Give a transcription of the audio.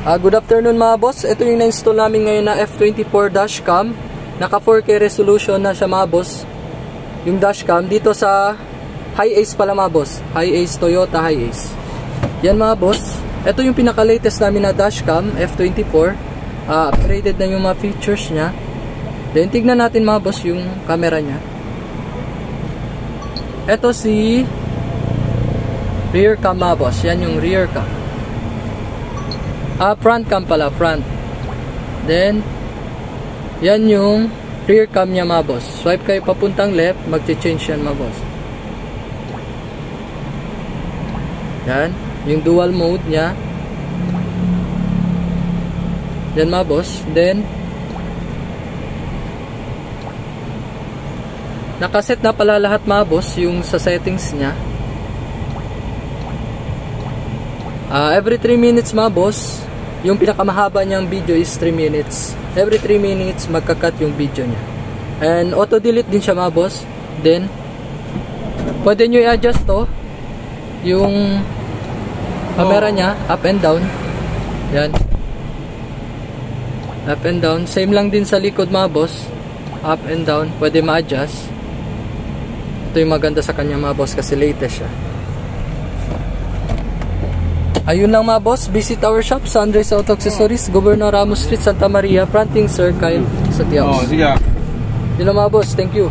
Good afternoon mga boss. Ito yung na-install namin ngayon na F24 dashcam. Naka 4K resolution na siya mga boss. Yung dashcam dito sa Hi-Ace pala mga boss. Hi-Ace, Toyota Hi-Ace. Yan mga boss. Ito yung pinaka-latest namin na dashcam F24. Upgraded na yung mga features niya. Then tignan natin mga boss yung camera niya. Ito si rear cam mga boss. Yan yung rear cam. Front cam pala, front. Then yan yung rear cam niya mga boss. Swipe kayo papuntang left, magche-change yan mga boss. Yan, yung dual mode niya. Yan mga boss. Then nakaset na pala lahat mga boss yung sa settings niya. Every 3 minutes mga boss, yung pinakamahaba niyang video is 3 minutes. Every 3 minutes magka-cut yung video niya. And auto-delete din siya mga boss. Then pwede nyo i-adjust to yung camera niya, up and down. Yan, up and down. Same lang din sa likod mga boss, up and down, pwede ma-adjust. Ito yung maganda sa kanya mga boss kasi latest siya. Ayun lang mga boss, visit our shop sa Andres Auto Accessories, Governor Ramos Street, Santa Maria, Fronting Circle, sa Tiaos. Yun lang mga boss, thank you.